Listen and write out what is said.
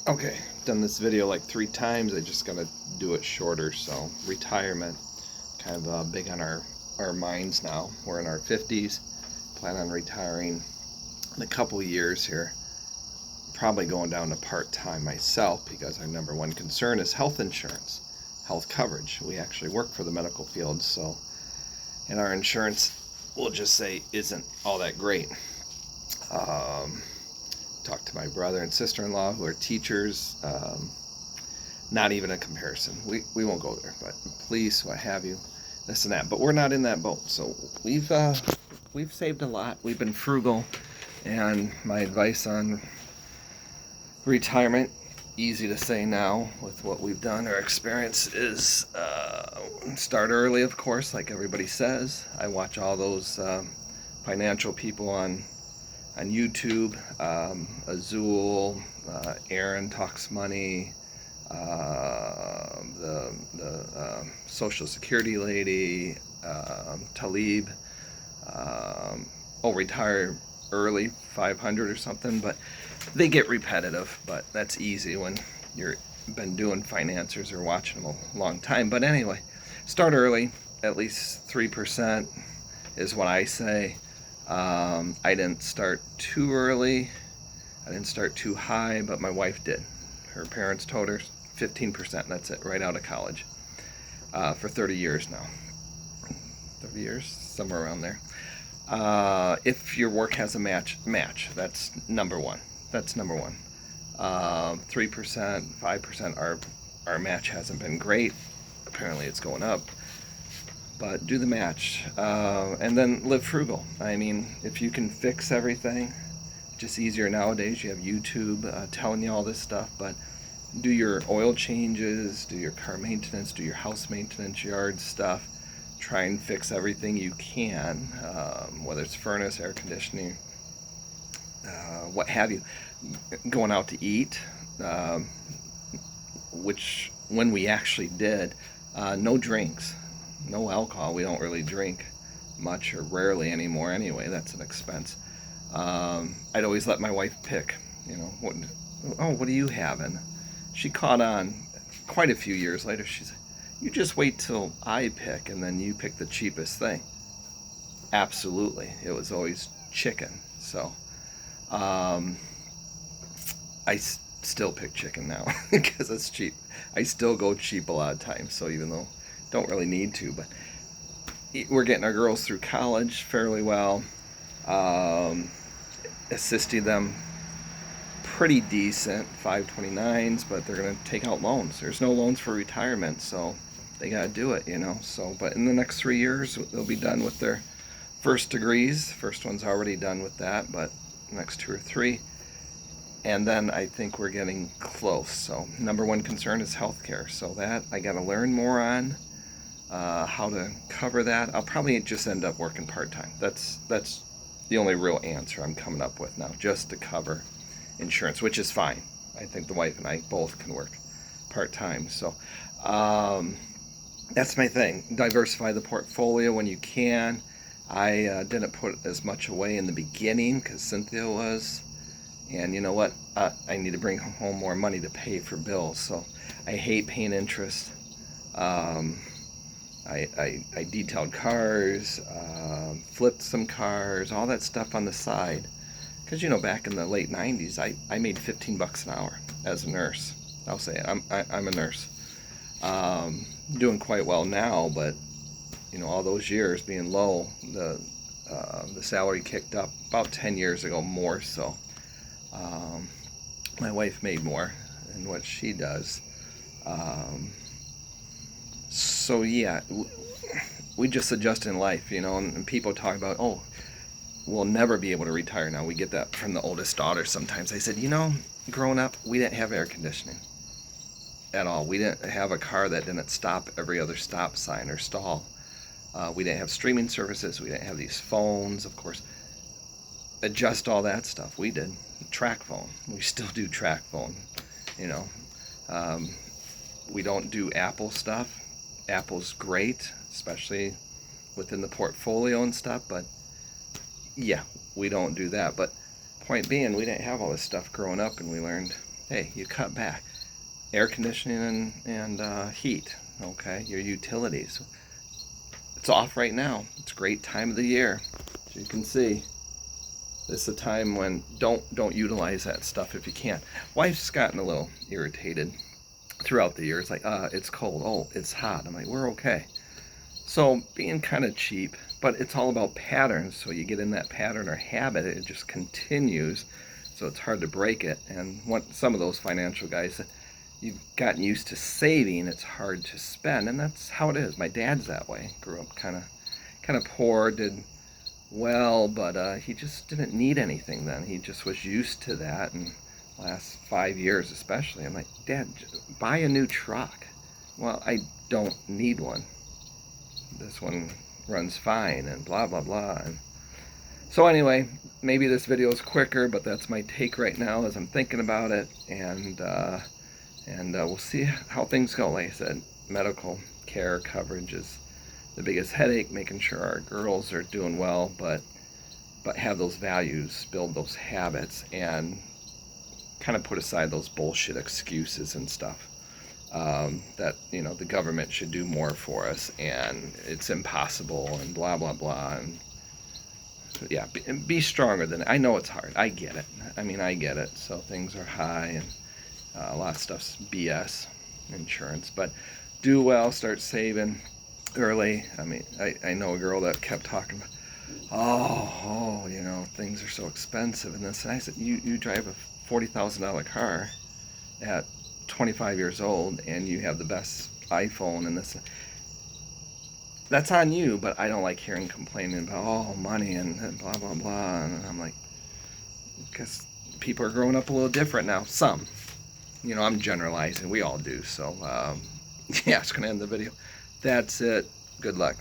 Okay, done this video like 3 times. I just gotta do it shorter. So retirement, kind of big on our minds now. We're in our 50s, plan on retiring in a couple years here. Probably going down to part-time myself because our number one concern is health insurance, health coverage. We actually work for the medical field, so and our insurance, we'll just say, isn't all that great. Talked to my brother and sister-in-law who are teachers. Not even a comparison. We won't go there, but police, what have you, this and that. But we're not in that boat, so we've saved a lot. We've been frugal, and my advice on retirement, easy to say now with what we've done or experience, is start early, of course, like everybody says. I watch all those financial people on YouTube, Azul, Aaron Talks Money, the Social Security lady, Talib, retire early, 500 or something, but they get repetitive, but that's easy when you're been doing financiers or watching them a long time. But anyway, start early, at least 3% is what I say. I didn't start too early, I didn't start too high, but my wife did. Her parents told her 15%, that's it, right out of college, for 30 years now. 30 years, somewhere around there. If your work has a match, that's number one. That's number one. 3%, 5%, our match hasn't been great. Apparently it's going up. But do the match, and then live frugal. I mean, if you can fix everything, just easier nowadays. You have YouTube telling you all this stuff, but do your oil changes, do your car maintenance, do your house maintenance, yard stuff. Try and fix everything you can, whether it's furnace, air conditioning, what have you. Going out to eat, which when we actually did, no drinks. No alcohol. We don't really drink much or rarely anymore anyway. That's an expense. I'd always let my wife pick, what are you having? She caught on quite a few years later. She said, you just wait till I pick and then you pick the cheapest thing. Absolutely. It was always chicken. So I still pick chicken now because it's cheap. I still go cheap a lot of times. So even though don't really need to, but we're getting our girls through college fairly well, assisting them pretty decent, 529s, but they're going to take out loans. There's no loans for retirement, so they got to do it, so, but in the next 3 years they'll be done with their first degrees. First one's already done with that, but next 2 or 3, and then I think we're getting close. So number one concern is healthcare, so that I got to learn more on how to cover that. I'll probably just end up working part-time. That's the only real answer I'm coming up with now, just to cover insurance, which is fine. I think the wife and I both can work part-time. So that's my thing. Diversify the portfolio when you can. I didn't put as much away in the beginning because Cynthia was, and you know what? I need to bring home more money to pay for bills. So I hate paying interest. I detailed cars, flipped some cars, all that stuff on the side. Because, back in the late 90s, I made $15 an hour as a nurse. I'll say it. I'm a nurse. Doing quite well now, but, all those years being low, the salary kicked up about 10 years ago, more so. My wife made more than what she does. So yeah, we just adjust in life, and people talk about, we'll never be able to retire now. We get that from the oldest daughter sometimes. I said, growing up, we didn't have air conditioning at all. We didn't have a car that didn't stop every other stop sign or stall. We didn't have streaming services. We didn't have these phones, of course. Adjust all that stuff. We did. Track phone. We still do track phone, we don't do Apple stuff. Apple's great, especially within the portfolio and stuff, but yeah, we don't do that. But point being, we didn't have all this stuff growing up, and we learned hey, you cut back. Air conditioning and heat, okay, your utilities. It's off right now. It's a great time of the year. As you can see, this is a time when don't utilize that stuff if you can't. Wife's gotten a little irritated throughout the years, like, it's cold, oh, it's hot. I'm like, we're okay. So being kind of cheap, but it's all about patterns. So you get in that pattern or habit, it just continues. So it's hard to break it. And some of those financial guys, you've gotten used to saving, it's hard to spend, and that's how it is. My dad's that way. Grew up kind of poor, did well, but he just didn't need anything then. He just was used to that. And last 5 years especially, I'm like, Dad, buy a new truck. Well, I don't need one. This one runs fine, and blah blah blah. And so anyway, maybe this video is quicker, but that's my take right now as I'm thinking about it. And we'll see how things go. Like I said, medical care coverage is the biggest headache, making sure our girls are doing well, but have those values, build those habits, and kind of put aside those bullshit excuses and stuff. That, you know, the government should do more for us and it's impossible and blah blah blah. And yeah, be stronger than it. I know it's hard. I get it. I mean, I get it. So things are high, and a lot of stuff's BS, insurance. But do well, start saving early. I mean, I know a girl that kept talking about, oh, you know, things are so expensive and this. And I said, you drive a $40,000 car at 25 years old and you have the best iPhone and this. That's on you, but I don't like hearing complaining about, oh, money and blah blah blah. And I'm like, because people are growing up a little different now. Some, you know, I'm generalizing. We all do. So yeah, it's gonna end the video. That's it. Good luck.